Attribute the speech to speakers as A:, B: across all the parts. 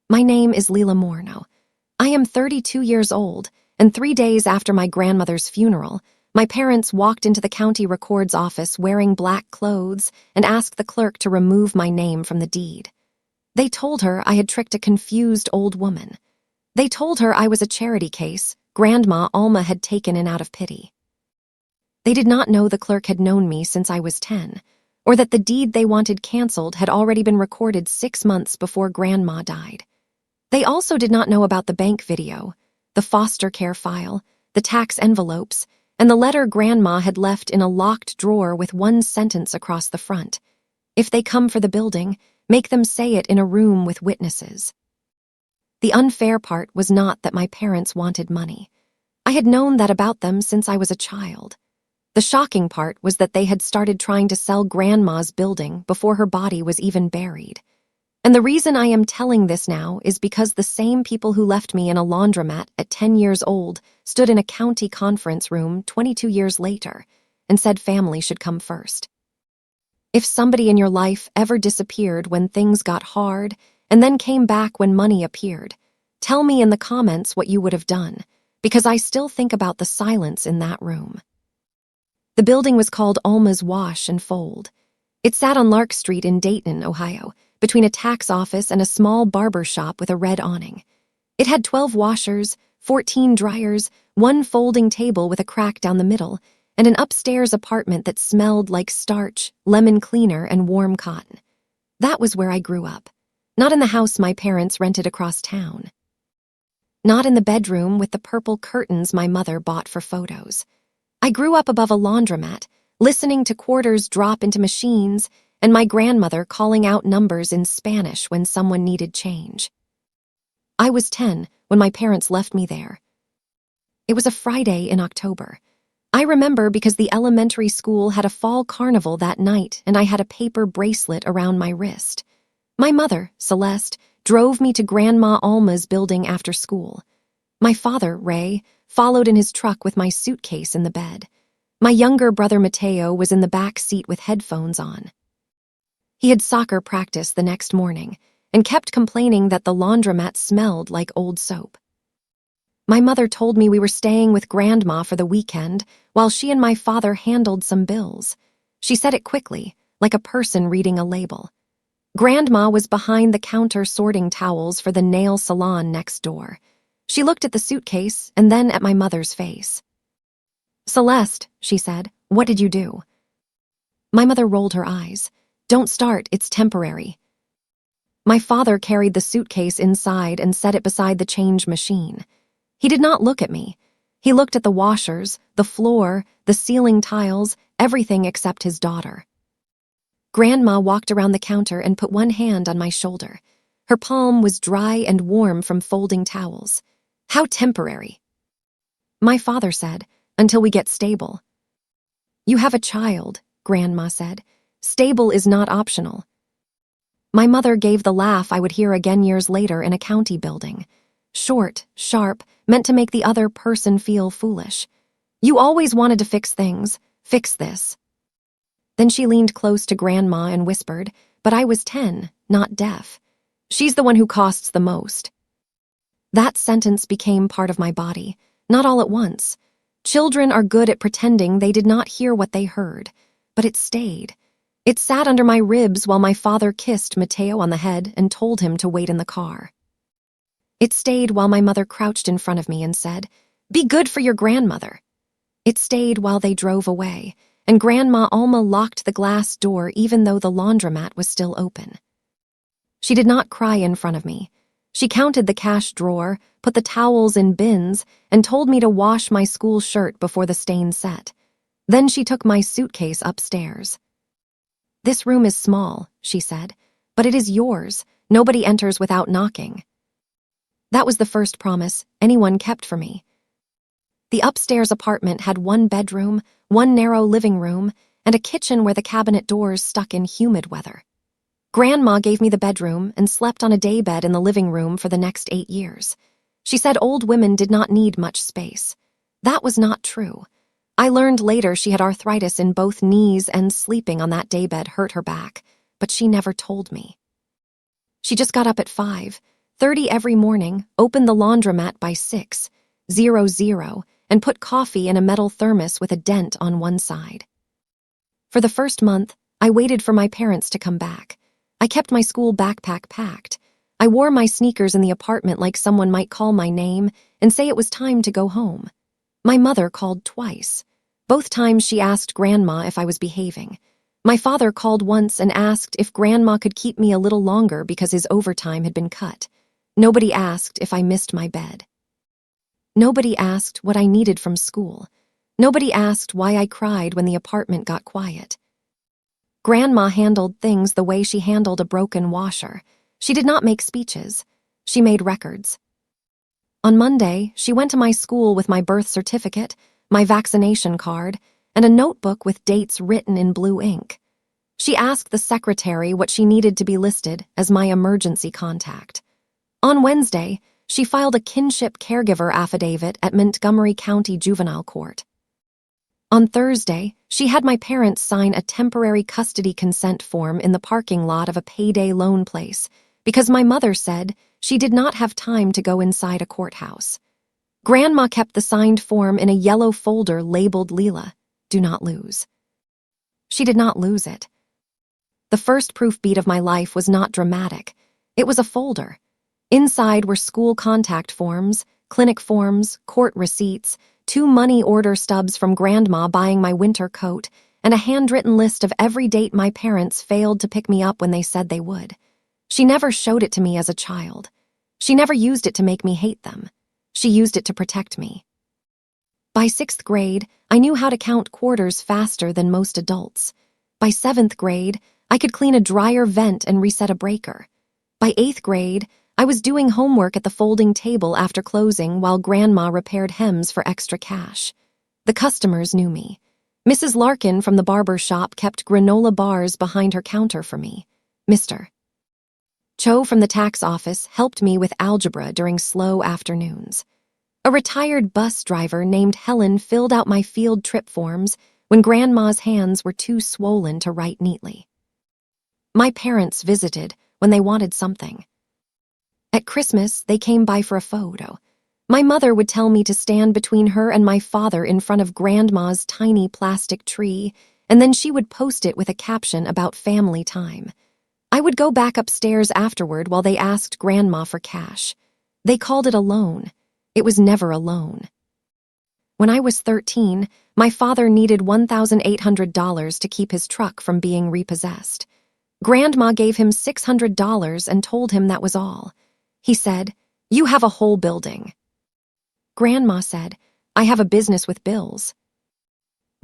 A: My name is Lila Morno. I am 32 years old, and 3 days after my grandmother's funeral, my parents walked into the county records office wearing black clothes and asked the clerk to remove my name from the deed. They told her I had tricked a confused old woman. They told her I was a charity case Grandma Alma had taken in out of pity. They did not know the clerk had known me since I was 10, or that the deed they wanted canceled had already been recorded 6 months before Grandma died. They also did not know about the bank video, the foster care file, the tax envelopes, and the letter Grandma had left in a locked drawer with one sentence across the front. If they come for the building, make them say it in a room with witnesses. The unfair part was not that my parents wanted money. I had known that about them since I was a child. The shocking part was that they had started trying to sell Grandma's building before her body was even buried. And the reason I am telling this now is because the same people who left me in a laundromat at 10 years old stood in a county conference room 22 years later and said family should come first. If somebody in your life ever disappeared when things got hard and then came back when money appeared, tell me in the comments what you would have done, because I still think about the silence in that room. The building was called Alma's Wash and Fold. It sat on Lark Street in Dayton, Ohio, between a tax office and a small barber shop with a red awning. It had 12 washers, 14 dryers, one folding table with a crack down the middle, and an upstairs apartment that smelled like starch, lemon cleaner, and warm cotton. That was where I grew up, not in the house my parents rented across town. Not in the bedroom with the purple curtains my mother bought for photos. I grew up above a laundromat, listening to quarters drop into machines, and my grandmother calling out numbers in Spanish when someone needed change. I was 10 when my parents left me there. It was a Friday in October. I remember because the elementary school had a fall carnival that night and I had a paper bracelet around my wrist. My mother, Celeste, drove me to Grandma Alma's building after school. My father, Ray, followed in his truck with my suitcase in the bed. My younger brother Mateo was in the back seat with headphones on. He had soccer practice the next morning and kept complaining that the laundromat smelled like old soap. My mother told me we were staying with Grandma for the weekend while she and my father handled some bills. She said it quickly, like a person reading a label. Grandma was behind the counter sorting towels for the nail salon next door. She looked at the suitcase and then at my mother's face. "Celeste," she said, "what did you do?" My mother rolled her eyes. "Don't start, it's temporary." My father carried the suitcase inside and set it beside the change machine. He did not look at me. He looked at the washers, the floor, the ceiling tiles, everything except his daughter. Grandma walked around the counter and put one hand on my shoulder. Her palm was dry and warm from folding towels. "How temporary?" My father said, "Until we get stable." "You have a child," Grandma said. "Stable is not optional." My mother gave the laugh I would hear again years later in a county building. Short, sharp, meant to make the other person feel foolish. "You always wanted to fix things. Fix this." Then she leaned close to Grandma and whispered, "But I was 10, not deaf. She's the one who costs the most." That sentence became part of my body, not all at once. Children are good at pretending they did not hear what they heard, but it stayed. It sat under my ribs while my father kissed Mateo on the head and told him to wait in the car. It stayed while my mother crouched in front of me and said, "Be good for your grandmother." It stayed while they drove away, and Grandma Alma locked the glass door even though the laundromat was still open. She did not cry in front of me. She counted the cash drawer, put the towels in bins, and told me to wash my school shirt before the stain set. Then she took my suitcase upstairs. "This room is small," she said, "but it is yours. Nobody enters without knocking." That was the first promise anyone kept for me. The upstairs apartment had one bedroom, one narrow living room, and a kitchen where the cabinet doors stuck in humid weather. Grandma gave me the bedroom and slept on a daybed in the living room for the next 8 years. She said old women did not need much space. That was not true. I learned later she had arthritis in both knees and sleeping on that daybed hurt her back, but she never told me. She just got up at 5, 30 every morning, open the laundromat by 6:00, and put coffee in a metal thermos with a dent on one side. For the first month, I waited for my parents to come back. I kept my school backpack packed. I wore my sneakers in the apartment like someone might call my name and say it was time to go home. My mother called twice. Both times she asked Grandma if I was behaving. My father called once and asked if Grandma could keep me a little longer because his overtime had been cut. Nobody asked if I missed my bed. Nobody asked what I needed from school. Nobody asked why I cried when the apartment got quiet. Grandma handled things the way she handled a broken washer. She did not make speeches. She made records. On Monday, she went to my school with my birth certificate, my vaccination card, and a notebook with dates written in blue ink. She asked the secretary what she needed to be listed as my emergency contact. On Wednesday, she filed a kinship caregiver affidavit at Montgomery County Juvenile Court. On Thursday, she had my parents sign a temporary custody consent form in the parking lot of a payday loan place because my mother said she did not have time to go inside a courthouse. Grandma kept the signed form in a yellow folder labeled Lila, do not lose. She did not lose it. The first proof beat of my life was not dramatic. It was a folder. Inside were school contact forms, clinic forms, court receipts, 2 money order stubs from Grandma buying my winter coat, and a handwritten list of every date my parents failed to pick me up when they said they would. She never showed it to me as a child. She never used it to make me hate them. She used it to protect me. By 6th grade, I knew how to count quarters faster than most adults. By 7th grade, I could clean a dryer vent and reset a breaker. By 8th grade, I was doing homework at the folding table after closing while Grandma repaired hems for extra cash. The customers knew me. Mrs. Larkin from the barber shop kept granola bars behind her counter for me. Mr. Cho from the tax office helped me with algebra during slow afternoons. A retired bus driver named Helen filled out my field trip forms when Grandma's hands were too swollen to write neatly. My parents visited when they wanted something. At Christmas, they came by for a photo. My mother would tell me to stand between her and my father in front of Grandma's tiny plastic tree, and then she would post it with a caption about family time. I would go back upstairs afterward while they asked Grandma for cash. They called it a loan. It was never a loan. When I was 13, my father needed $1,800 to keep his truck from being repossessed. Grandma gave him $600 and told him that was all. He said, "You have a whole building." Grandma said, "I have a business with bills."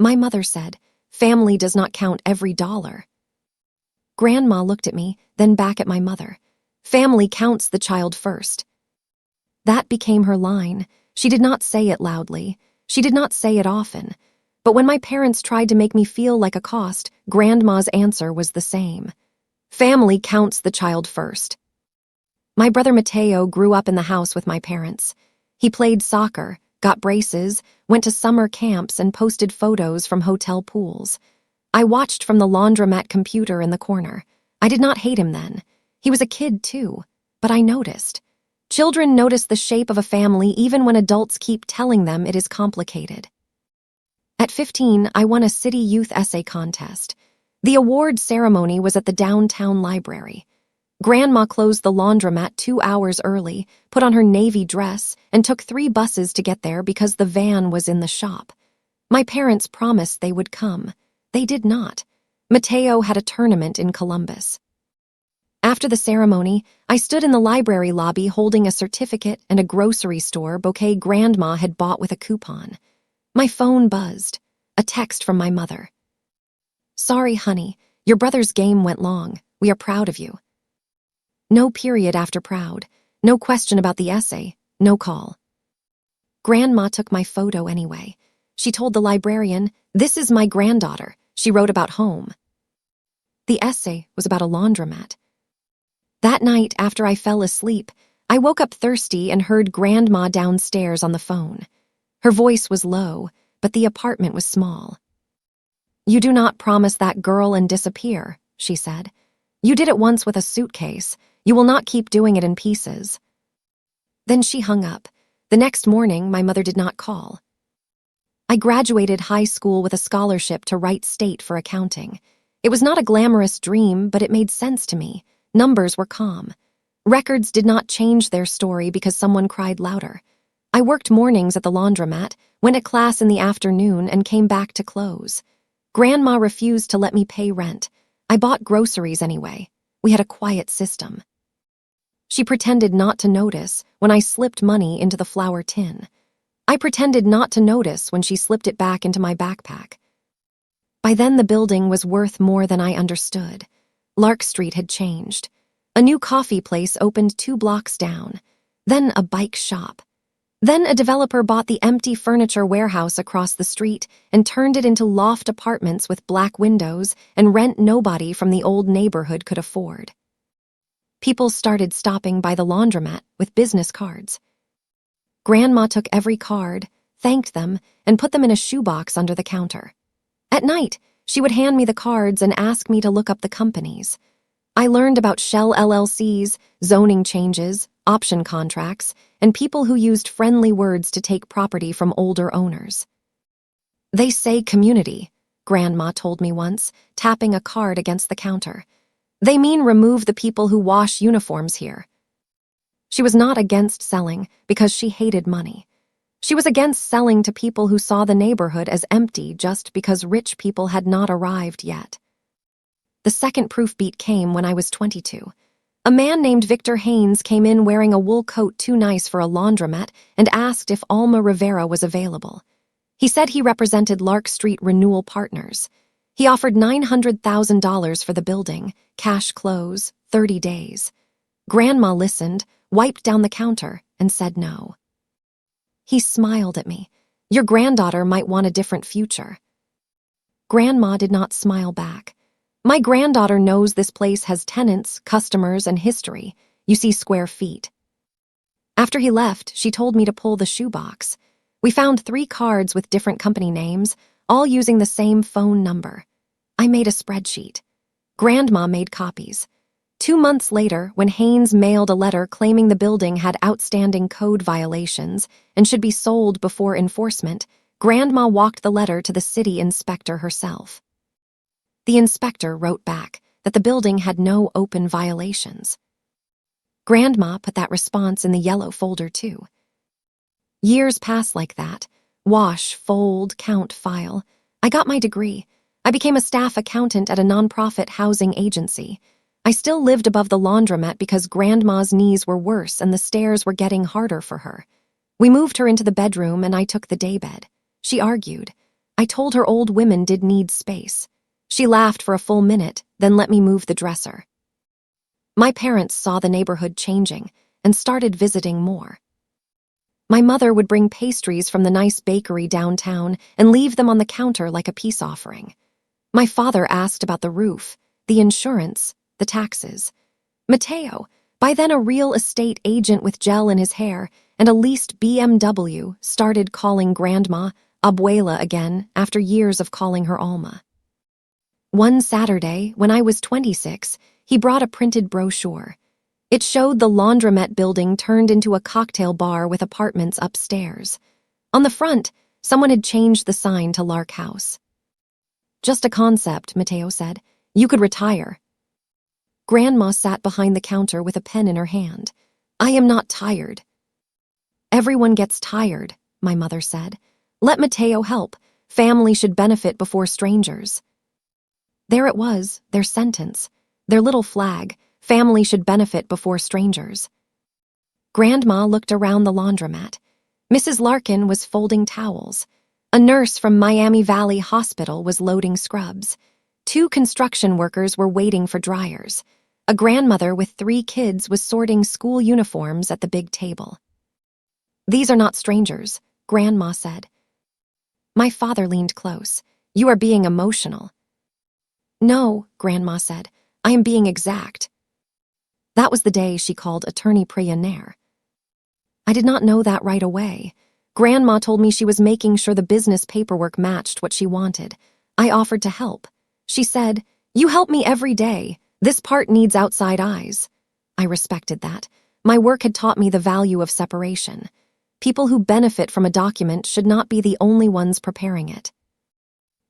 A: My mother said, "Family does not count every dollar." Grandma looked at me, then back at my mother. "Family counts the child first." That became her line. She did not say it loudly. She did not say it often. But when my parents tried to make me feel like a cost, Grandma's answer was the same. Family counts the child first. My brother Mateo grew up in the house with my parents. He played soccer, got braces, went to summer camps, and posted photos from hotel pools. I watched from the laundromat computer in the corner. I did not hate him then. He was a kid too, but I noticed. Children notice the shape of a family even when adults keep telling them it is complicated. At 15, I won a city youth essay contest. The award ceremony was at the downtown library. Grandma closed the laundromat 2 hours early, put on her navy dress, and took 3 buses to get there because the van was in the shop. My parents promised they would come. They did not. Mateo had a tournament in Columbus. After the ceremony, I stood in the library lobby holding a certificate and a grocery store bouquet Grandma had bought with a coupon. My phone buzzed. A text from my mother. "Sorry, honey. Your brother's game went long. We are proud of you." No period after proud. No question about the essay. No call. Grandma took my photo anyway. She told the librarian, "This is my granddaughter. She wrote about home." The essay was about a laundromat. That night, after I fell asleep, I woke up thirsty and heard Grandma downstairs on the phone. Her voice was low, but the apartment was small. "You do not promise that girl and disappear," she said. "You did it once with a suitcase. You will not keep doing it in pieces." Then she hung up. The next morning, my mother did not call. I graduated high school with a scholarship to Wright State for accounting. It was not a glamorous dream, but it made sense to me. Numbers were calm. Records did not change their story because someone cried louder. I worked mornings at the laundromat, went to class in the afternoon, and came back to close. Grandma refused to let me pay rent. I bought groceries anyway. We had a quiet system. She pretended not to notice when I slipped money into the flour tin. I pretended not to notice when she slipped it back into my backpack. By then, the building was worth more than I understood. Lark Street had changed. A new coffee place opened 2 blocks down. Then a bike shop. Then a developer bought the empty furniture warehouse across the street and turned it into loft apartments with black windows and rent nobody from the old neighborhood could afford. People started stopping by the laundromat with business cards. Grandma took every card, thanked them, and put them in a shoebox under the counter. At night, she would hand me the cards and ask me to look up the companies. I learned about shell LLCs, zoning changes, option contracts, and people who used friendly words to take property from older owners. "They say community," Grandma told me once, tapping a card against the counter. "They mean remove the people who wash uniforms here." She was not against selling because she hated money. She was against selling to people who saw the neighborhood as empty just because rich people had not arrived yet. The second proof beat came when I was 22. A man named Victor Haynes came in wearing a wool coat too nice for a laundromat and asked if Alma Rivera was available. He said he represented Lark Street Renewal Partners. He offered $900,000 for the building, cash close, 30 days. Grandma listened, wiped down the counter, and said no. He smiled at me. "Your granddaughter might want a different future." Grandma did not smile back. "My granddaughter knows this place has tenants, customers, and history. You see square feet." After he left, she told me to pull the shoebox. We found 3 cards with different company names, all using the same phone number. I made a spreadsheet. Grandma made copies. 2 months later, when Haynes mailed a letter claiming the building had outstanding code violations and should be sold before enforcement, Grandma walked the letter to the city inspector herself. The inspector wrote back that the building had no open violations. Grandma put that response in the yellow folder too. Years passed like that. Wash, fold, count, file. I got my degree. I became a staff accountant at a nonprofit housing agency. I still lived above the laundromat because Grandma's knees were worse and the stairs were getting harder for her. We moved her into the bedroom and I took the daybed. She argued. I told her old women did need space. She laughed for a full minute, then let me move the dresser. My parents saw the neighborhood changing and started visiting more. My mother would bring pastries from the nice bakery downtown and leave them on the counter like a peace offering. My father asked about the roof, the insurance, the taxes. Mateo, by then a real estate agent with gel in his hair and a leased BMW, started calling Grandma Abuela again after years of calling her Alma. One Saturday, when I was 26, he brought a printed brochure. It showed the laundromat building turned into a cocktail bar with apartments upstairs. On the front, someone had changed the sign to Lark House. "Just a concept," Mateo said. "You could retire." Grandma sat behind the counter with a pen in her hand. "I am not tired." "Everyone gets tired," my mother said. "Let Mateo help. Family should benefit before strangers." There it was, their sentence, their little flag, family should benefit before strangers. Grandma looked around the laundromat. Mrs. Larkin was folding towels. A nurse from Miami Valley Hospital was loading scrubs. 2 construction workers were waiting for dryers. A grandmother with 3 kids was sorting school uniforms at the big table. "These are not strangers," Grandma said. My father leaned close. "You are being emotional." "No," Grandma said. "I am being exact." That was the day she called Attorney Prionaire. I did not know that right away. Grandma told me she was making sure the business paperwork matched what she wanted. I offered to help. She said, "You help me every day. This part needs outside eyes." I respected that. My work had taught me the value of separation. People who benefit from a document should not be the only ones preparing it.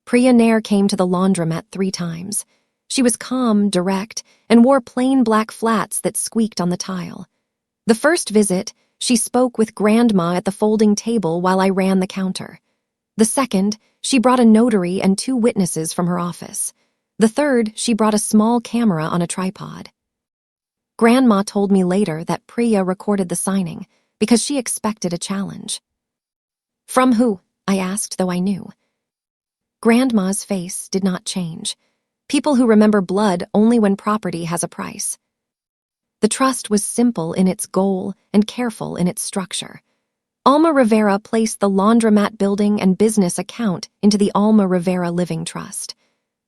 A: Priya Nair came to the laundromat 3 times. She was calm, direct, and wore plain black flats that squeaked on the tile. The first visit, she spoke with Grandma at the folding table while I ran the counter. The second, she brought a notary and 2 witnesses from her office. The third, she brought a small camera on a tripod. Grandma told me later that Priya recorded the signing because she expected a challenge. From who? I asked, though I knew. Grandma's face did not change. People who remember blood only when property has a price. The trust was simple in its goal and careful in its structure. Alma Rivera placed the laundromat building and business account into the Alma Rivera Living Trust.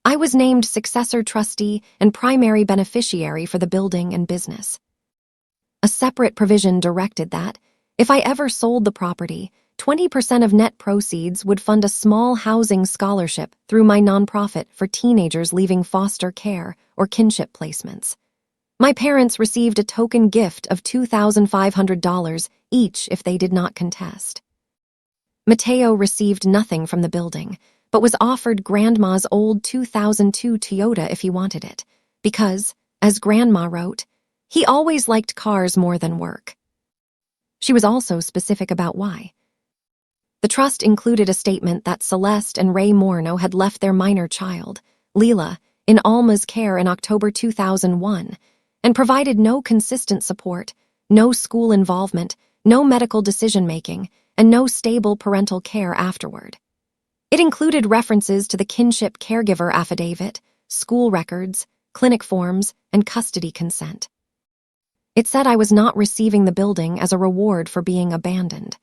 A: I was named successor trustee and primary beneficiary for the building and business. A separate provision directed that, if I ever sold the property, 20% of net proceeds would fund a small housing scholarship through my nonprofit for teenagers leaving foster care or kinship placements. My parents received a token gift of $2,500 each if they did not contest. Mateo received nothing from the building, but was offered Grandma's old 2002 Toyota if he wanted it, because, as Grandma wrote, he always liked cars more than work. She was also specific about why. The trust included a statement that Celeste and Ray Morno had left their minor child, Lila, in Alma's care in October 2001, and provided no consistent support, no school involvement, no medical decision-making, and no stable parental care afterward. It included references to the kinship caregiver affidavit, school records, clinic forms, and custody consent. It said I was not receiving the building as a reward for being abandoned.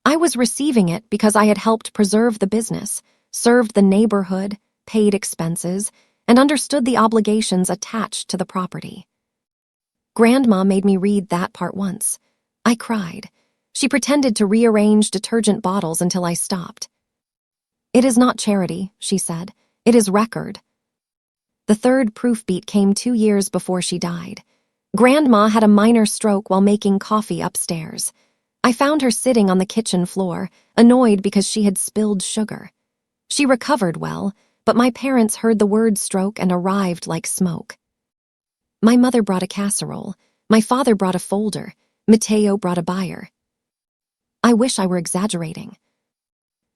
A: I was receiving it because I had helped preserve the business, served the neighborhood, paid expenses, and understood the obligations attached to the property. Grandma made me read that part once. I cried. She pretended to rearrange detergent bottles until I stopped. It is not charity, she said. It is record. The third proof beat came 2 years before she died. Grandma had a minor stroke while making coffee upstairs. I found her sitting on the kitchen floor, annoyed because she had spilled sugar. She recovered well, but my parents heard the word stroke and arrived like smoke. My mother brought a casserole. My father brought a folder. Mateo brought a buyer. I wish I were exaggerating.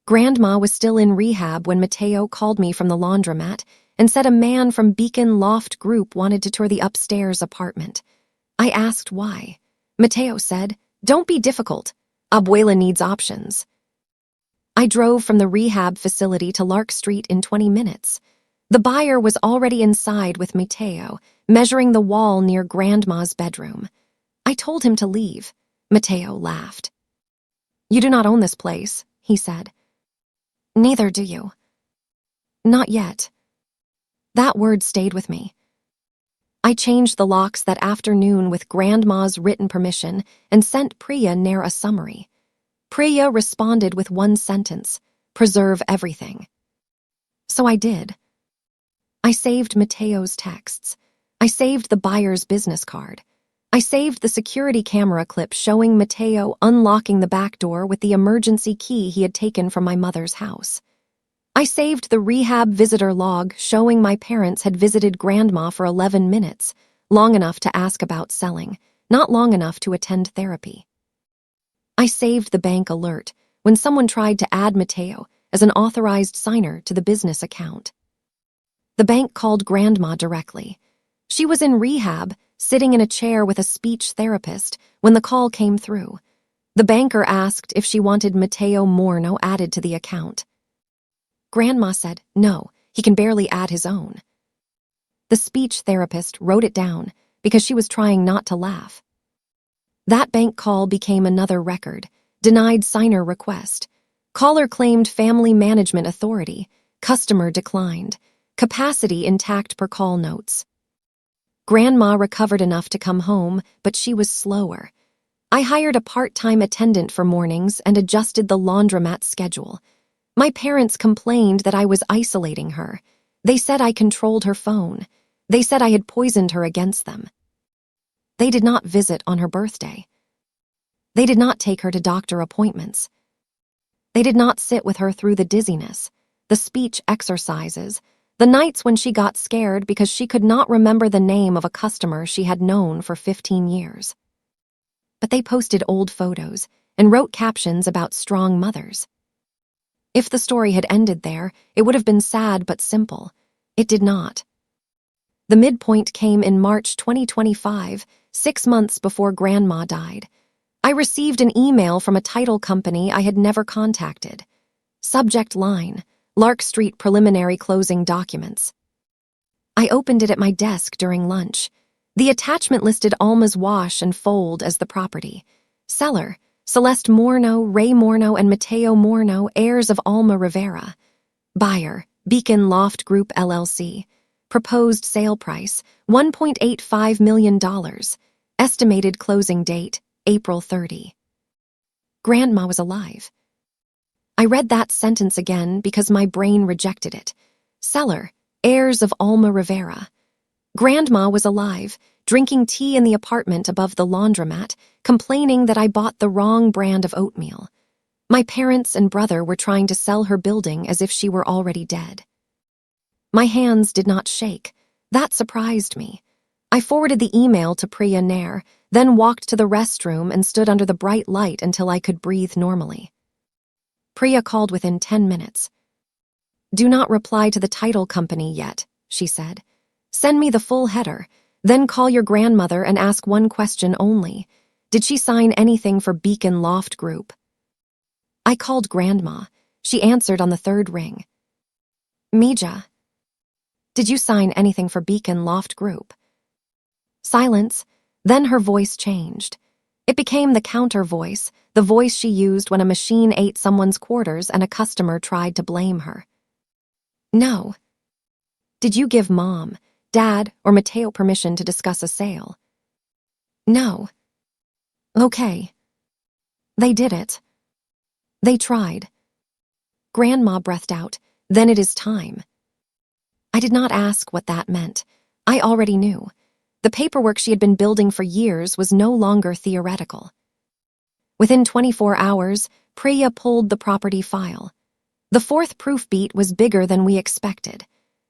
A: Grandma was still in rehab when Mateo called me from the laundromat and said a man from Beacon Loft Group wanted to tour the upstairs apartment. I asked why. Mateo said, "Don't be difficult. Abuela needs options." I drove from the rehab facility to Lark Street in 20 minutes. The buyer was already inside with Mateo, measuring the wall near Grandma's bedroom. I told him to leave. Mateo laughed. "You do not own this place," he said. "Neither do you." "Not yet." That word stayed with me. I changed the locks that afternoon with Grandma's written permission and sent Priya Nair a summary. Priya responded with one sentence, "Preserve everything." So I did. I saved Mateo's texts. I saved the buyer's business card. I saved the security camera clip showing Mateo unlocking the back door with the emergency key he had taken from my mother's house. I saved the rehab visitor log showing my parents had visited Grandma for 11 minutes, long enough to ask about selling, not long enough to attend therapy. I saved the bank alert when someone tried to add Mateo as an authorized signer to the business account. The bank called Grandma directly. She was in rehab, sitting in a chair with a speech therapist when the call came through. The banker asked if she wanted Mateo Morno added to the account. Grandma said, "No, he can barely add his own." The speech therapist wrote it down because she was trying not to laugh. That bank call became another record, denied signer request. Caller claimed family management authority. Customer declined. Capacity intact per call notes. Grandma recovered enough to come home, but she was slower. I hired a part-time attendant for mornings and adjusted the laundromat schedule. My parents complained that I was isolating her. They said I controlled her phone. They said I had poisoned her against them. They did not visit on her birthday. They did not take her to doctor appointments. They did not sit with her through the dizziness, the speech exercises, the nights when she got scared because she could not remember the name of a customer she had known for 15 years. But they posted old photos and wrote captions about strong mothers. If the story had ended there, it would have been sad but simple. It did not. The midpoint came in March 2025, 6 months before Grandma died. I received an email from a title company I had never contacted. Subject line, Lark Street preliminary closing documents. I opened it at my desk during lunch. The attachment listed Alma's wash and fold as the property. Seller, Celeste Morno, Ray Morno, and Mateo Morno, heirs of Alma Rivera. Buyer, Beacon Loft Group LLC. Proposed sale price, $1.85 million. Estimated closing date, April 30. Grandma was alive. I read that sentence again because my brain rejected it. Seller, heirs of Alma Rivera. Grandma was alive, drinking tea in the apartment above the laundromat, complaining that I bought the wrong brand of oatmeal. My parents and brother were trying to sell her building as if she were already dead. My hands did not shake. That surprised me. I forwarded the email to Priya Nair, then walked to the restroom and stood under the bright light until I could breathe normally. Priya called within 10 minutes. "Do not reply to the title company yet," she said. "Send me the full header, then call your grandmother and ask one question only. Did she sign anything for Beacon Loft Group?" I called Grandma. She answered on the third ring. "Mija, did you sign anything for Beacon Loft Group?" Silence. Then her voice changed. It became the counter voice, the voice she used when a machine ate someone's quarters and a customer tried to blame her. "No. Did you give Mom, Dad, or Mateo permission to discuss a sale?" "No." "Okay. They did it. They tried." Grandma breathed out, "Then it is time." I did not ask what that meant. I already knew. The paperwork she had been building for years was no longer theoretical. Within 24 hours, Priya pulled the property file. The fourth proof beat was bigger than we expected.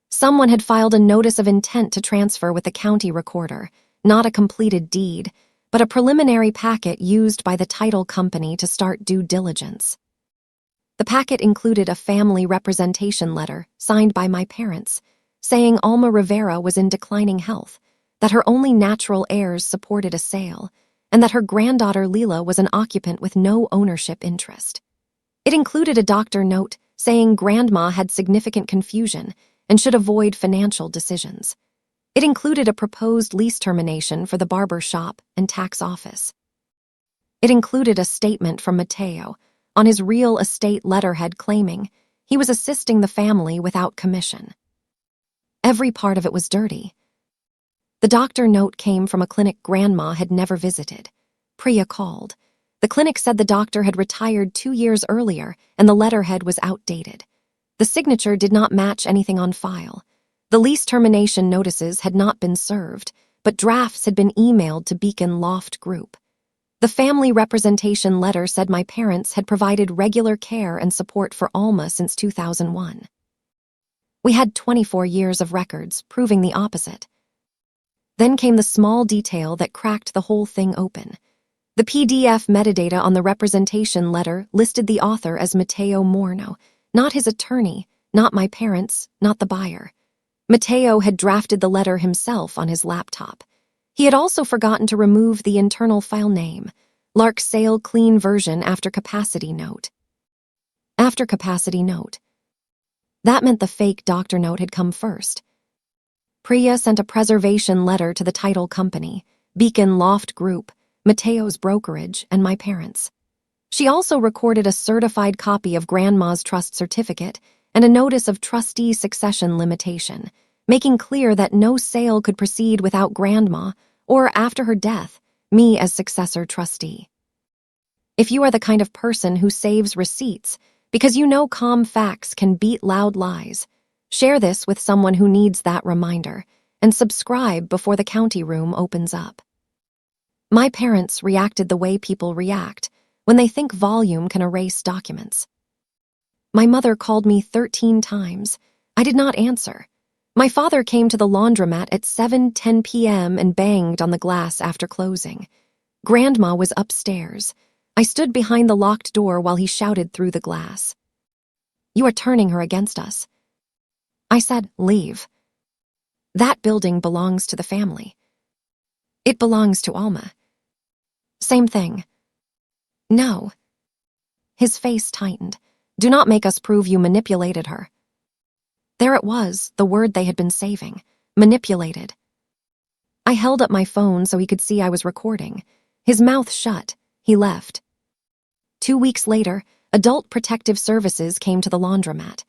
A: Someone had filed a notice of intent to transfer with the county recorder, not a completed deed, but a preliminary packet used by the title company to start due diligence. The packet included a family representation letter signed by my parents, saying Alma Rivera was in declining health, that her only natural heirs supported a sale, and that her granddaughter Lila was an occupant with no ownership interest. It included a doctor note saying Grandma had significant confusion and should avoid financial decisions. It included a proposed lease termination for the barber shop and tax office. It included a statement from Mateo on his real estate letterhead claiming he was assisting the family without commission. Every part of it was dirty. The doctor note came from a clinic Grandma had never visited. Priya called. The clinic said the doctor had retired 2 years earlier and the letterhead was outdated. The signature did not match anything on file. The lease termination notices had not been served, but drafts had been emailed to Beacon Loft Group. The family representation letter said my parents had provided regular care and support for Alma since 2001. We had 24 years of records proving the opposite. Then came the small detail that cracked the whole thing open. The PDF metadata on the representation letter listed the author as Mateo Morno, not his attorney, not my parents, not the buyer. Mateo had drafted the letter himself on his laptop. He had also forgotten to remove the internal file name, Lark Sale Clean Version after capacity note. After capacity note. That meant the fake doctor note had come first. Priya sent a preservation letter to the title company, Beacon Loft Group, Mateo's brokerage, and my parents. She also recorded a certified copy of Grandma's trust certificate and a notice of trustee succession limitation, making clear that no sale could proceed without Grandma or, after her death, me as successor trustee. If you are the kind of person who saves receipts because you know calm facts can beat loud lies, share this with someone who needs that reminder and subscribe before the county room opens up. My parents reacted the way people react when they think volume can erase documents. My mother called me 13 times. I did not answer. My father came to the laundromat at 7:10 p.m. and banged on the glass after closing. Grandma was upstairs. I stood behind the locked door while he shouted through the glass. "You are turning her against us." I said, "Leave. That building belongs to the family. It belongs to Alma." "Same thing." "No." His face tightened. "Do not make us prove you manipulated her." There it was, the word they had been saving. Manipulated. I held up my phone so he could see I was recording. His mouth shut. He left. 2 weeks later, Adult Protective Services came to the laundromat.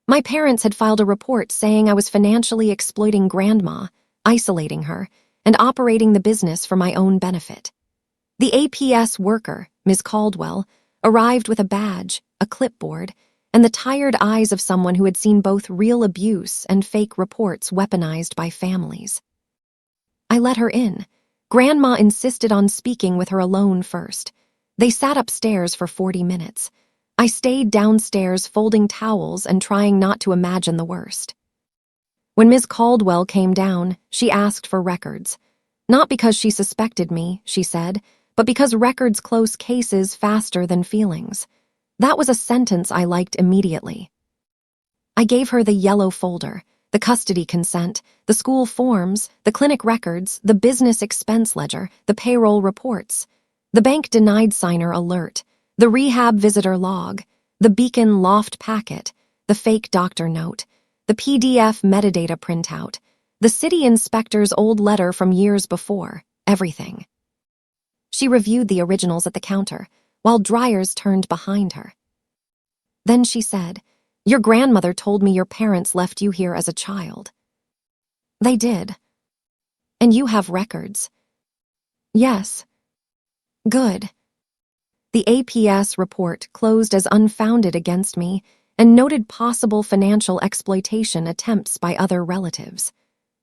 A: My parents had filed a report saying I was financially exploiting Grandma, isolating her, and operating the business for my own benefit. The APS worker, Ms. Caldwell, arrived with a badge, a clipboard, and the tired eyes of someone who had seen both real abuse and fake reports weaponized by families. I let her in. Grandma insisted on speaking with her alone first. They sat upstairs for 40 minutes. I stayed downstairs folding towels and trying not to imagine the worst. When Ms. Caldwell came down, she asked for records. Not because she suspected me, she said, but because records close cases faster than feelings. That was a sentence I liked immediately. I gave her the yellow folder, the custody consent, the school forms, the clinic records, the business expense ledger, the payroll reports, the bank denied signer alert, the rehab visitor log, the Beacon loft packet, the fake doctor note, the PDF metadata printout, the city inspector's old letter from years before, everything. She reviewed the originals at the counter, while dryers turned behind her. Then she said, "Your grandmother told me your parents left you here as a child." "They did." "And you have records?" "Yes." "Good." The APS report closed as unfounded against me and noted possible financial exploitation attempts by other relatives.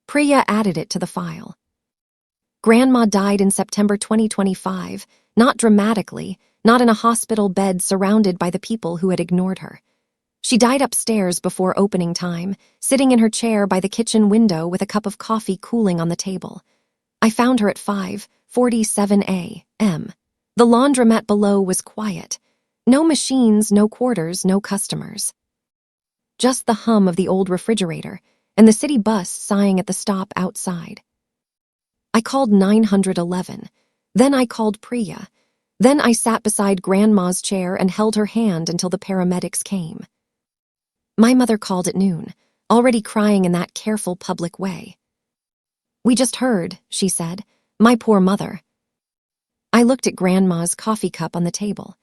A: Priya added it to the file. Grandma died in September 2025, not dramatically, not in a hospital bed surrounded by the people who had ignored her. She died upstairs before opening time, sitting in her chair by the kitchen window with a cup of coffee cooling on the table. I found her at 5:47 a.m. The laundromat below was quiet. No machines, no quarters, no customers. Just the hum of the old refrigerator and the city bus sighing at the stop outside. I called 911. Then I called Priya. Then I sat beside Grandma's chair and held her hand until the paramedics came. My mother called at noon, already crying in that careful public way. "We just heard," she said. "My poor mother." I looked at Grandma's coffee cup on the table.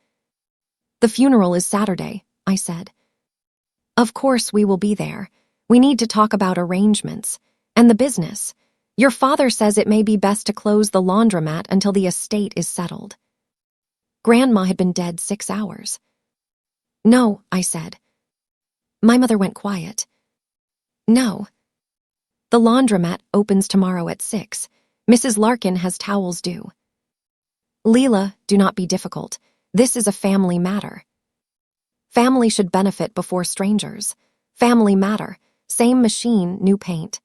A: "The funeral is Saturday," I said. "Of course we will be there. We need to talk about arrangements. And the business. Your father says it may be best to close the laundromat until the estate is settled." Grandma had been dead 6 hours. "No," I said. My mother went quiet. "No. The laundromat opens tomorrow at 6. Mrs. Larkin has towels due." "Lila, do not be difficult. This is a family matter." Family should benefit before strangers. Family matter. Same machine, new paint.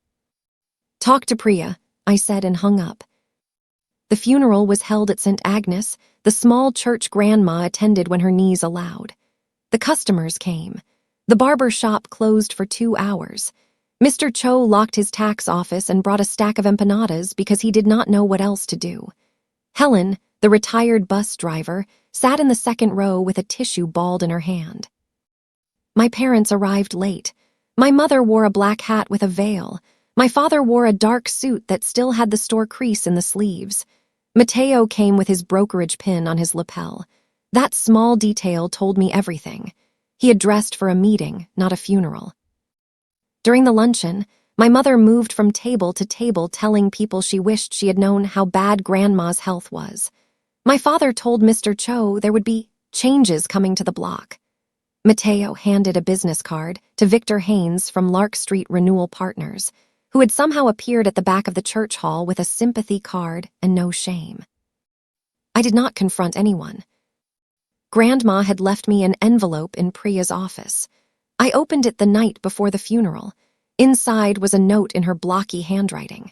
A: "Talk to Priya," I said and hung up. The funeral was held at St. Agnes, the small church Grandma attended when her knees allowed. The customers came. The barber shop closed for 2 hours. Mr. Cho locked his tax office and brought a stack of empanadas because he did not know what else to do. Helen, the retired bus driver, sat in the second row with a tissue balled in her hand. My parents arrived late. My mother wore a black hat with a veil. My father wore a dark suit that still had the store crease in the sleeves. Mateo came with his brokerage pin on his lapel. That small detail told me everything. He had dressed for a meeting, not a funeral. During the luncheon, my mother moved from table to table telling people she wished she had known how bad Grandma's health was. My father told Mr. Cho there would be changes coming to the block. Mateo handed a business card to Victor Haynes from Lark Street Renewal Partners, who had somehow appeared at the back of the church hall with a sympathy card and no shame. I did not confront anyone. Grandma had left me an envelope in Priya's office. I opened it the night before the funeral. Inside was a note in her blocky handwriting.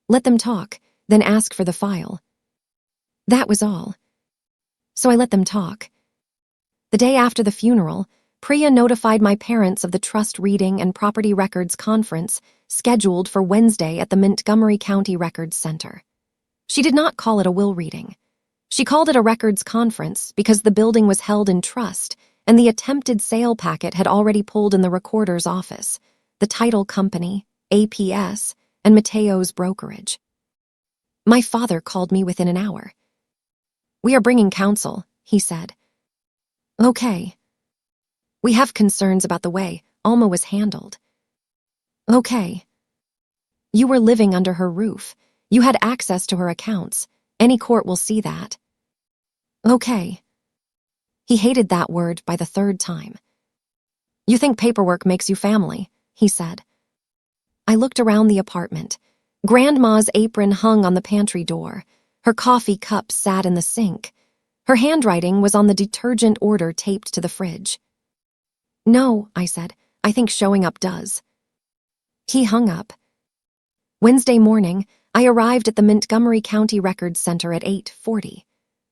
A: Let them talk, then ask for the file. That was all. So I let them talk. The day after the funeral, Priya notified my parents of the trust reading and property records conference scheduled for Wednesday at the Montgomery County Records Center. She did not call it a will reading. She called it a records conference because the building was held in trust and the attempted sale packet had already pulled in the recorder's office, the title company, APS, and Mateo's brokerage. My father called me within an hour. We are bringing counsel, he said. Okay. We have concerns about the way Alma was handled. Okay. You were living under her roof. You had access to her accounts. Any court will see that. Okay. He hated that word by the third time. You think paperwork makes you family, he said. I looked around the apartment. Grandma's apron hung on the pantry door. Her coffee cup sat in the sink. Her handwriting was on the detergent order taped to the fridge. No, I said. I think showing up does. He hung up. Wednesday morning, I arrived at the Montgomery County Records Center at 8:40.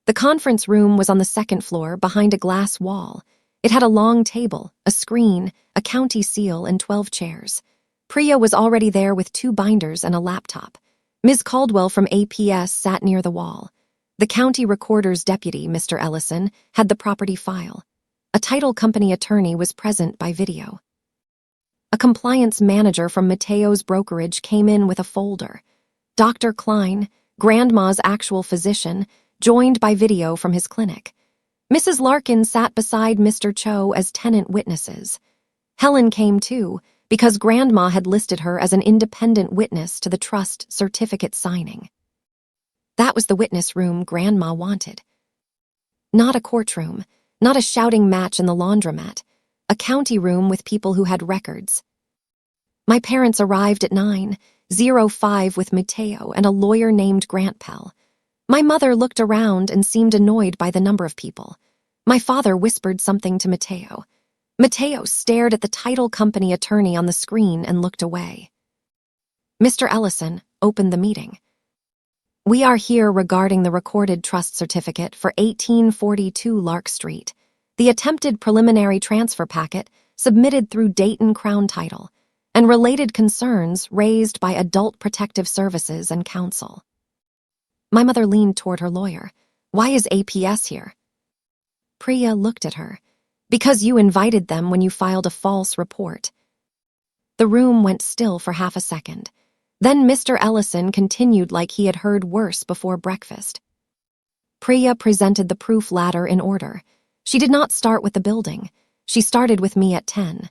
A: The conference room was on the second floor behind a glass wall. It had a long table, a screen, a county seal, and 12 chairs. Priya was already there with 2 binders and a laptop. Ms. Caldwell from APS sat near the wall. The county recorder's deputy, Mr. Ellison, had the property file. A title company attorney was present by video. A compliance manager from Mateo's brokerage came in with a folder. Dr. Klein, Grandma's actual physician, joined by video from his clinic. Mrs. Larkin sat beside Mr. Cho as tenant witnesses. Helen came too, because Grandma had listed her as an independent witness to the trust certificate signing. That was the witness room Grandma wanted. Not a courtroom, not a shouting match in the laundromat, a county room with people who had records. My parents arrived at 9:05 with Mateo and a lawyer named Grant Pell. My mother looked around and seemed annoyed by the number of people. My father whispered something to Mateo. Mateo stared at the title company attorney on the screen and looked away. Mr. Ellison opened the meeting. We are here regarding the recorded trust certificate for 1842 Lark Street, the attempted preliminary transfer packet submitted through Dayton Crown Title, and related concerns raised by Adult Protective Services and Counsel. My mother leaned toward her lawyer. Why is APS here? Priya looked at her. Because you invited them when you filed a false report. The room went still for half a second. Then Mr. Ellison continued like he had heard worse before breakfast. Priya presented the proof ladder in order. She did not start with the building. She started with me at 10.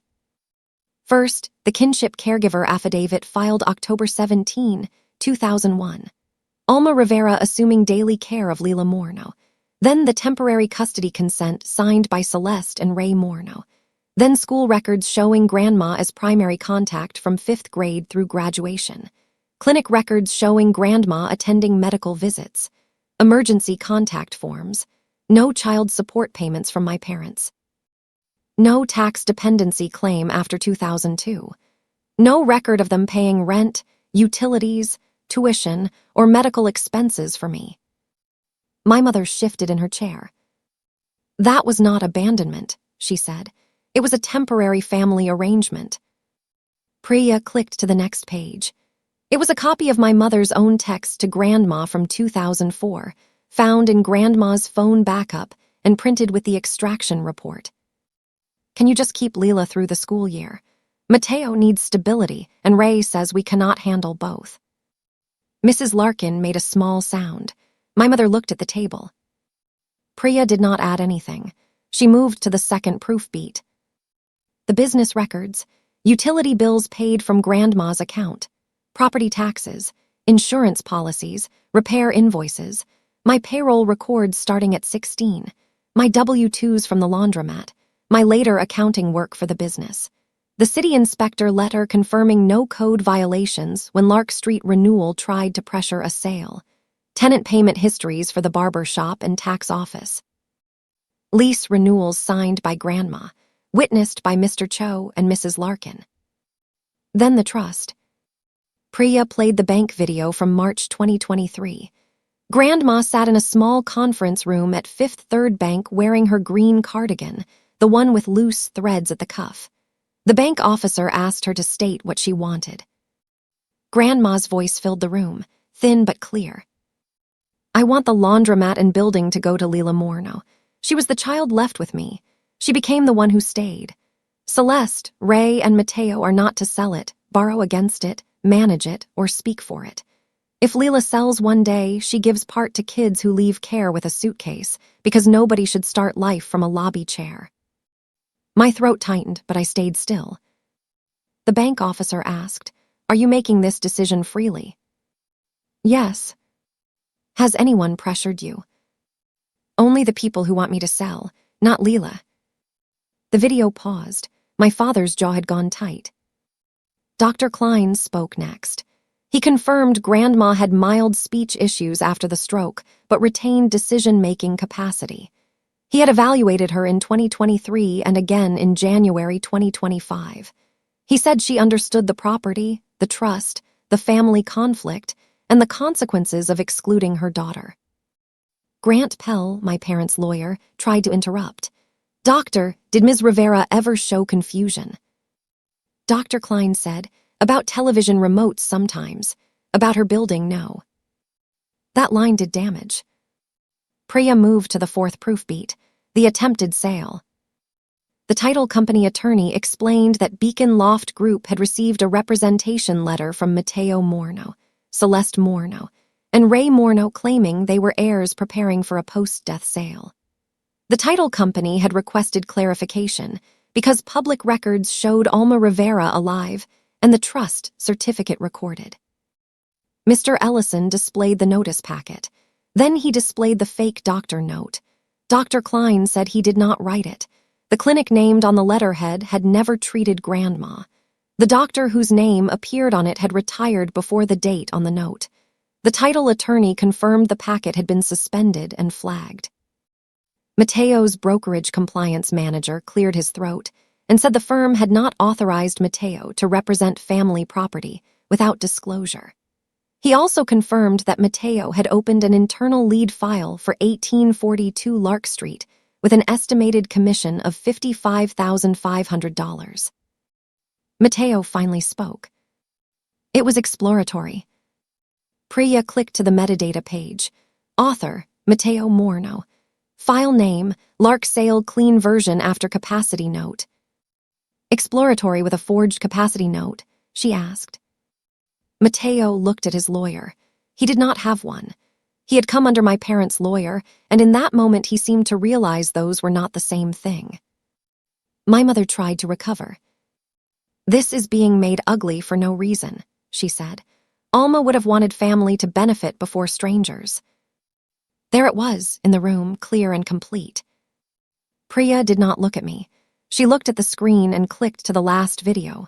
A: First, the kinship caregiver affidavit filed October 17, 2001. Alma Rivera assuming daily care of Lila Morno. Then the temporary custody consent signed by Celeste and Ray Morno. Then school records showing Grandma as primary contact from 5th grade through graduation. Clinic records showing Grandma attending medical visits. Emergency contact forms. No child support payments from my parents. No tax dependency claim after 2002. No record of them paying rent, utilities, tuition, or medical expenses for me. My mother shifted in her chair. That was not abandonment, she said. It was a temporary family arrangement. Priya clicked to the next page. It was a copy of my mother's own text to Grandma from 2004, found in Grandma's phone backup and printed with the extraction report. Can you just keep Lila through the school year? Mateo needs stability, and Ray says we cannot handle both. Mrs. Larkin made a small sound. My mother looked at the table. Priya did not add anything. She moved to the second proof beat. The business records, utility bills paid from Grandma's account, property taxes, insurance policies, repair invoices, my payroll records starting at 16, my W-2s from the laundromat, my later accounting work for the business. The city inspector letter confirming no code violations when Lark Street Renewal tried to pressure a sale. tenant payment histories for the barber shop and tax office, lease renewals signed by Grandma, witnessed by Mr. Cho and Mrs. Larkin. Then the trust. Priya played the bank video from March 2023. Grandma sat in a small conference room at Fifth Third Bank wearing her green cardigan, the one with loose threads at the cuff. The bank officer asked her to state what she wanted. Grandma's voice filled the room, thin but clear. I want the laundromat and building to go to Lila Morno. She was the child left with me. She became the one who stayed. Celeste, Ray, and Mateo are not to sell it, borrow against it, manage it, or speak for it. If Lila sells one day, she gives part to kids who leave care with a suitcase, because nobody should start life from a lobby chair. My throat tightened, but I stayed still. The bank officer asked, "Are you making this decision freely?" Yes. Has anyone pressured you? Only the people who want me to sell, not Lila. The video paused. My father's jaw had gone tight. Dr. Klein spoke next. He confirmed Grandma had mild speech issues after the stroke, but retained decision-making capacity. He had evaluated her in 2023 and again in January 2025. He said she understood the property, the trust, the family conflict, and the consequences of excluding her daughter. Grant Pell, my parents' lawyer, tried to interrupt. "Doctor, did Ms. Rivera ever show confusion?" Dr. Klein said, "About television remotes sometimes. About her building, no." That line did damage. Priya moved to the fourth proof beat, the attempted sale. The title company attorney explained that Beacon Loft Group had received a representation letter from Mateo Morno, Celeste Morno, and Ray Morno claiming they were heirs preparing for a post-death sale. The title company had requested clarification because public records showed Alma Rivera alive and the trust certificate recorded. Mr. Ellison displayed the notice packet. Then he displayed the fake doctor note. Dr. Klein said he did not write it. The clinic named on the letterhead had never treated Grandma. The doctor whose name appeared on it had retired before the date on the note. The title attorney confirmed the packet had been suspended and flagged. Mateo's brokerage compliance manager cleared his throat and said the firm had not authorized Mateo to represent family property without disclosure. He also confirmed that Mateo had opened an internal lead file for 1842 Lark Street with an estimated commission of $55,500. Mateo finally spoke. It was exploratory. Priya clicked to the metadata page. Author, Mateo Morno. File name, Lark Sale Clean Version after capacity note. Exploratory with a forged capacity note, she asked. Mateo looked at his lawyer. He did not have one. He had come under my parents' lawyer, and in that moment he seemed to realize those were not the same thing. My mother tried to recover. "This is being made ugly for no reason," she said. "Alma would have wanted family to benefit before strangers." There it was, in the room, clear and complete. Priya did not look at me. She looked at the screen and clicked to the last video.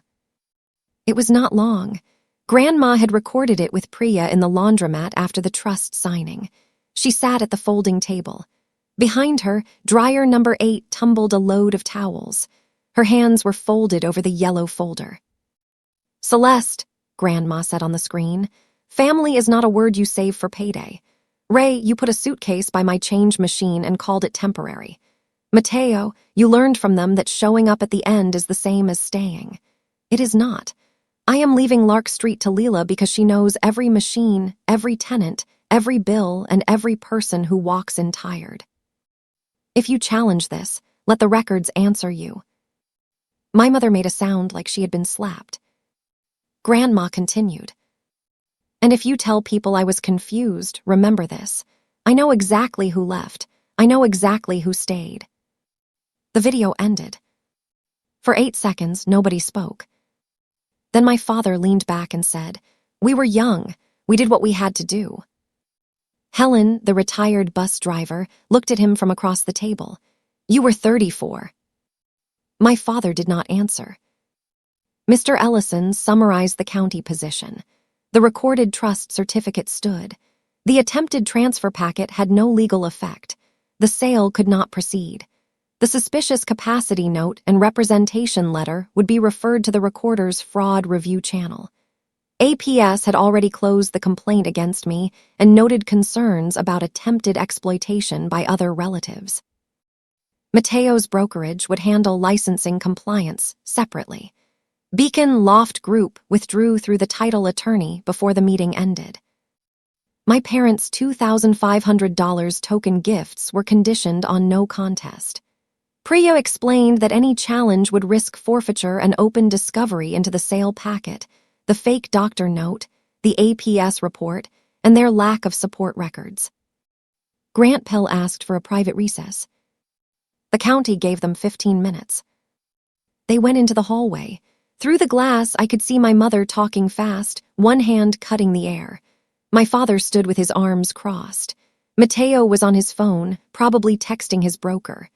A: It was not long. Grandma had recorded it with Priya in the laundromat after the trust signing. She sat at the folding table. Behind her, dryer number 8 tumbled a load of towels. Her hands were folded over the yellow folder. "Celeste," Grandma said on the screen, "family is not a word you save for payday. Ray, you put a suitcase by my change machine and called it temporary. Mateo, you learned from them that showing up at the end is the same as staying. It is not. I am leaving Lark Street to Lila because she knows every machine, every tenant, every bill, and every person who walks in tired. If you challenge this, let the records answer you." My mother made a sound like she had been slapped. Grandma continued. "And if you tell people I was confused, remember this. I know exactly who left. I know exactly who stayed." The video ended. For 8 seconds, nobody spoke. Then my father leaned back and said, "We were young. We did what we had to do." Helen, the retired bus driver, looked at him from across the table. "You were 34. My father did not answer. Mr. Ellison summarized the county position. The recorded trust certificate stood. The attempted transfer packet had no legal effect. The sale could not proceed. The suspicious capacity note and representation letter would be referred to the recorder's fraud review channel. APS had already closed the complaint against me and noted concerns about attempted exploitation by other relatives. Mateo's brokerage would handle licensing compliance separately. Beacon Loft Group withdrew through the title attorney before the meeting ended. My parents' $2,500 token gifts were conditioned on no contest. Priya explained that any challenge would risk forfeiture and open discovery into the sale packet, the fake doctor note, the APS report, and their lack of support records. Grant Pell asked for a private recess. The county gave them 15 minutes. They went into the hallway. Through the glass, I could see my mother talking fast, one hand cutting the air. My father stood with his arms crossed. Mateo was on his phone, probably texting his broker.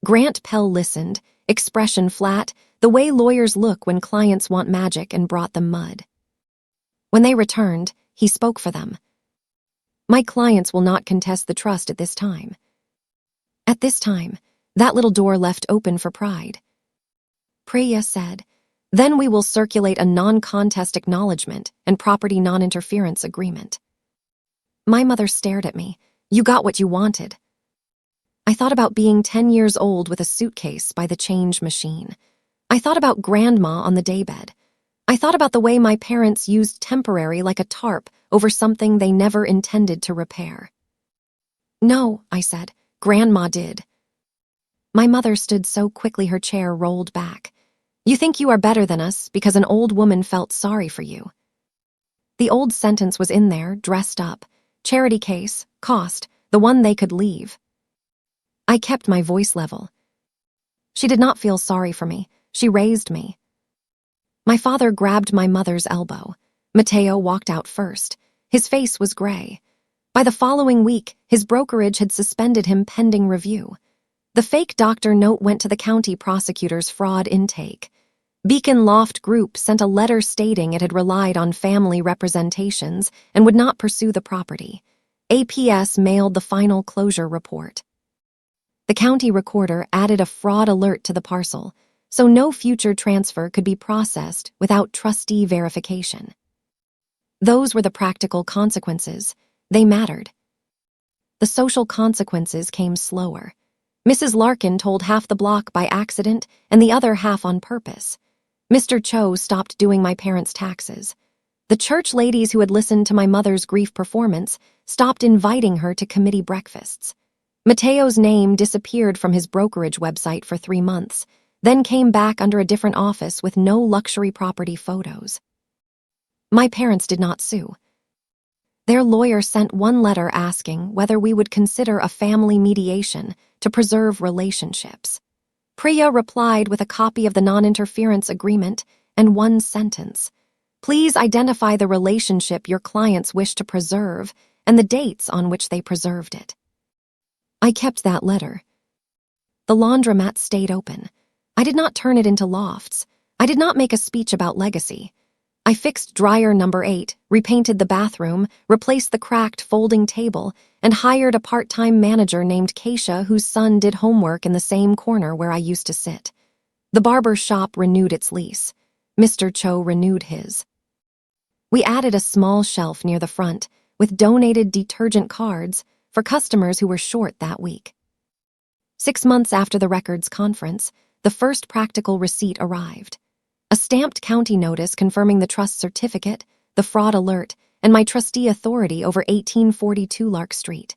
A: Grant Pell listened, expression flat, the way lawyers look when clients want magic, and brought them mud. When they returned, he spoke for them. My clients will not contest the trust at this time. At this time, that little door left open for pride. Priya said, then we will circulate a non-contest acknowledgement and property non-interference agreement. My mother stared at me. You got what you wanted. I thought about being 10 years old with a suitcase by the change machine. I thought about Grandma on the daybed. I thought about the way my parents used temporary like a tarp over something they never intended to repair. No, I said. Grandma did. My mother stood so quickly her chair rolled back. You think you are better than us because an old woman felt sorry for you. The old sentence was in there, dressed up. Charity case, cost, the one they could leave. I kept my voice level. She did not feel sorry for me. She raised me. My father grabbed my mother's elbow. Mateo walked out first. His face was gray. By the following week, his brokerage had suspended him pending review. The fake doctor note went to the county prosecutor's fraud intake. Beacon Loft Group sent a letter stating it had relied on family representations and would not pursue the property. APS mailed the final closure report. The county recorder added a fraud alert to the parcel, so no future transfer could be processed without trustee verification. Those were the practical consequences. They mattered. The social consequences came slower. Mrs. Larkin told half the block by accident and the other half on purpose. Mr. Cho stopped doing my parents' taxes. The church ladies who had listened to my mother's grief performance stopped inviting her to committee breakfasts. Mateo's name disappeared from his brokerage website for 3 months, then came back under a different office with no luxury property photos. My parents did not sue. Their lawyer sent one letter asking whether we would consider a family mediation to preserve relationships. Priya replied with a copy of the non-interference agreement and one sentence. Please identify the relationship your clients wish to preserve and the dates on which they preserved it. I kept that letter. The laundromat stayed open. I did not turn it into lofts. I did not make a speech about legacy. I fixed dryer number 8, repainted the bathroom, replaced the cracked folding table, and hired a part-time manager named Keisha whose son did homework in the same corner where I used to sit. The barber shop renewed its lease. Mr. Cho renewed his. We added a small shelf near the front with donated detergent cards for customers who were short that week. 6 months after the records conference, the first practical receipt arrived. A stamped county notice confirming the trust certificate, the fraud alert, and my trustee authority over 1842 Lark Street.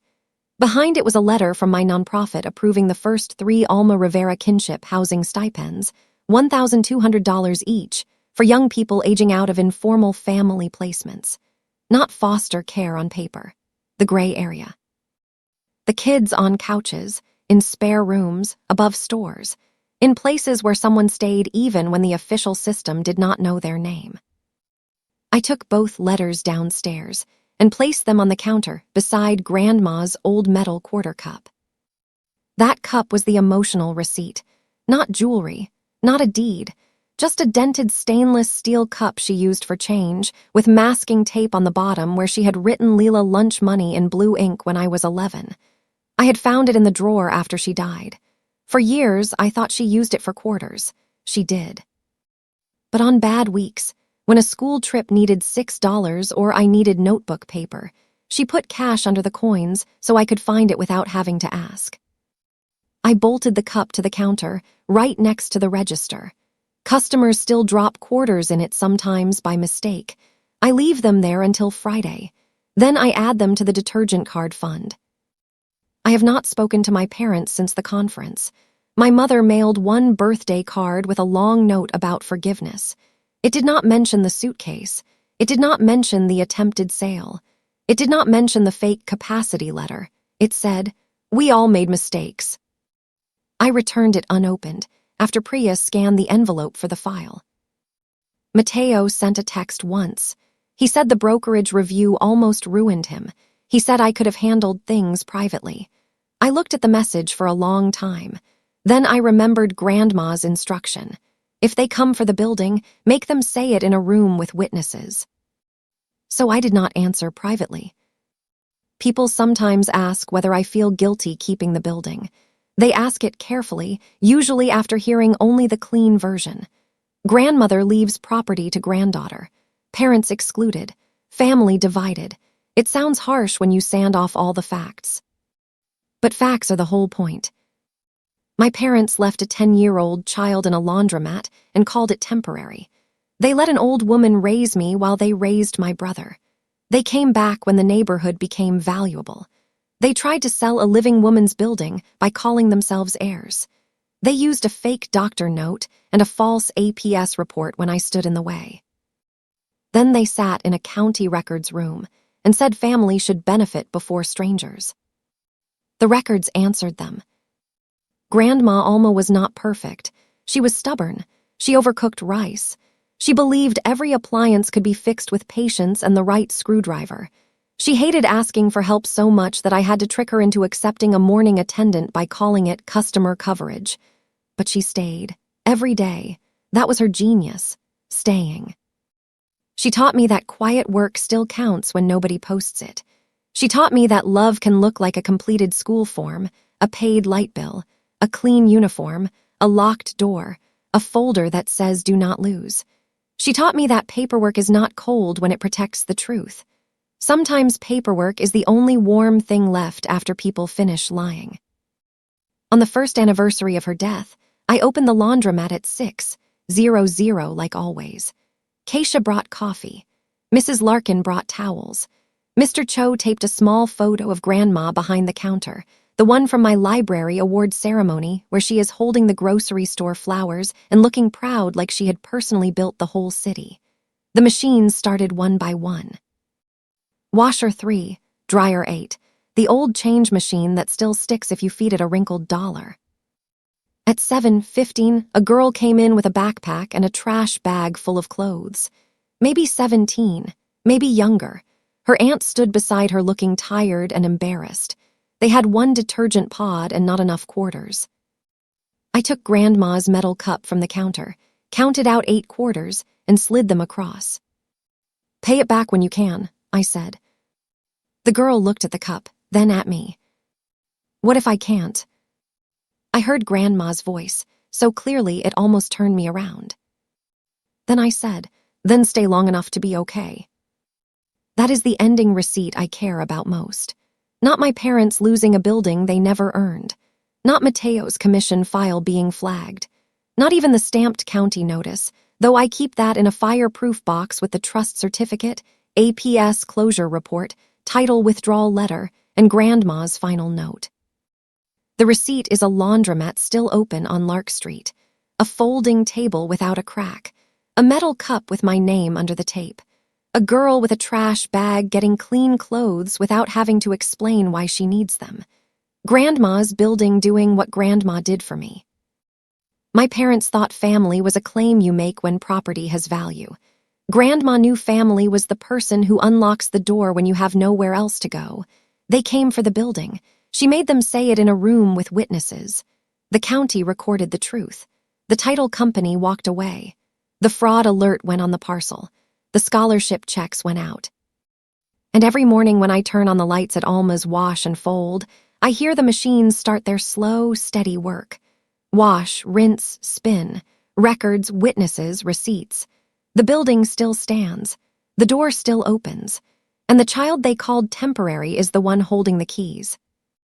A: Behind it was a letter from my nonprofit approving the first 3 Alma Rivera kinship housing stipends, $1,200 each, for young people aging out of informal family placements. Not foster care on paper. The gray area. The kids on couches, in spare rooms, above stores, in places where someone stayed even when the official system did not know their name. I took both letters downstairs and placed them on the counter beside Grandma's old metal quarter cup. That cup was the emotional receipt, not jewelry, not a deed, Just a dented stainless steel cup she used for change, with masking tape on the bottom where she had written Lila lunch money in blue ink when I was 11. I had found it in the drawer after she died. For years, I thought she used it for quarters. She did. But on bad weeks, when a school trip needed $6 or I needed notebook paper, she put cash under the coins so I could find it without having to ask. I bolted the cup to the counter, right next to the register. Customers still drop quarters in it sometimes by mistake. I leave them there until Friday. Then I add them to the detergent card fund. I have not spoken to my parents since the conference. My mother mailed one birthday card with a long note about forgiveness. It did not mention the suitcase. It did not mention the attempted sale. It did not mention the fake capacity letter. It said, "We all made mistakes." I returned it unopened after Priya scanned the envelope for the file. Mateo sent a text once. He said the brokerage review almost ruined him. He said I could have handled things privately. I looked at the message for a long time. Then I remembered Grandma's instruction. If they come for the building, make them say it in a room with witnesses. So I did not answer privately. People sometimes ask whether I feel guilty keeping the building. They ask it carefully, usually after hearing only the clean version. Grandmother leaves property to granddaughter. Parents excluded. Family divided. It sounds harsh when you sand off all the facts. But facts are the whole point. My parents left a 10-year-old child in a laundromat and called it temporary. They let an old woman raise me while they raised my brother. They came back when the neighborhood became valuable. They tried to sell a living woman's building by calling themselves heirs. They used a fake doctor note and a false APS report when I stood in the way. Then they sat in a county records room and said family should benefit before strangers. The records answered them. Grandma Alma was not perfect. She was stubborn. She overcooked rice. She believed every appliance could be fixed with patience and the right screwdriver. She hated asking for help so much that I had to trick her into accepting a morning attendant by calling it customer coverage. But she stayed, every day. That was her genius, staying. She taught me that quiet work still counts when nobody posts it. She taught me that love can look like a completed school form, a paid light bill, a clean uniform, a locked door, a folder that says do not lose. She taught me that paperwork is not cold when it protects the truth. Sometimes paperwork is the only warm thing left after people finish lying. On the first anniversary of her death, I opened the laundromat at 6:00 like always. Keisha brought coffee. Mrs. Larkin brought towels. Mr. Cho taped a small photo of Grandma behind the counter, the one from my library award ceremony where she is holding the grocery store flowers and looking proud like she had personally built the whole city. The machines started one by one. Washer 3, dryer 8, the old change machine that still sticks if you feed it a wrinkled dollar. At 7:15, a girl came in with a backpack and a trash bag full of clothes. Maybe 17, maybe younger. Her aunt stood beside her looking tired and embarrassed. They had one detergent pod and not enough quarters. I took Grandma's metal cup from the counter, counted out 8 quarters, and slid them across. "Pay it back when you can," I said. The girl looked at the cup, then at me. "What if I can't?" I heard Grandma's voice, so clearly it almost turned me around. Then I said, "Then stay long enough to be okay." That is the ending receipt I care about most. Not my parents losing a building they never earned. Not Mateo's commission file being flagged. Not even the stamped county notice, though I keep that in a fireproof box with the trust certificate, APS closure report, title withdrawal letter, and Grandma's final note. The receipt is a laundromat still open on Lark Street, a folding table without a crack, a metal cup with my name under the tape, a girl with a trash bag getting clean clothes without having to explain why she needs them. Grandma's building doing what Grandma did for me. My parents thought family was a claim you make when property has value. Grandma knew family was the person who unlocks the door when you have nowhere else to go. They came for the building. She made them say it in a room with witnesses. The county recorded the truth. The title company walked away. The fraud alert went on the parcel. The scholarship checks went out. And every morning when I turn on the lights at Alma's wash and fold, I hear the machines start their slow, steady work. Wash, rinse, spin. Records, witnesses, receipts. The building still stands. The door still opens. And the child they called temporary is the one holding the keys.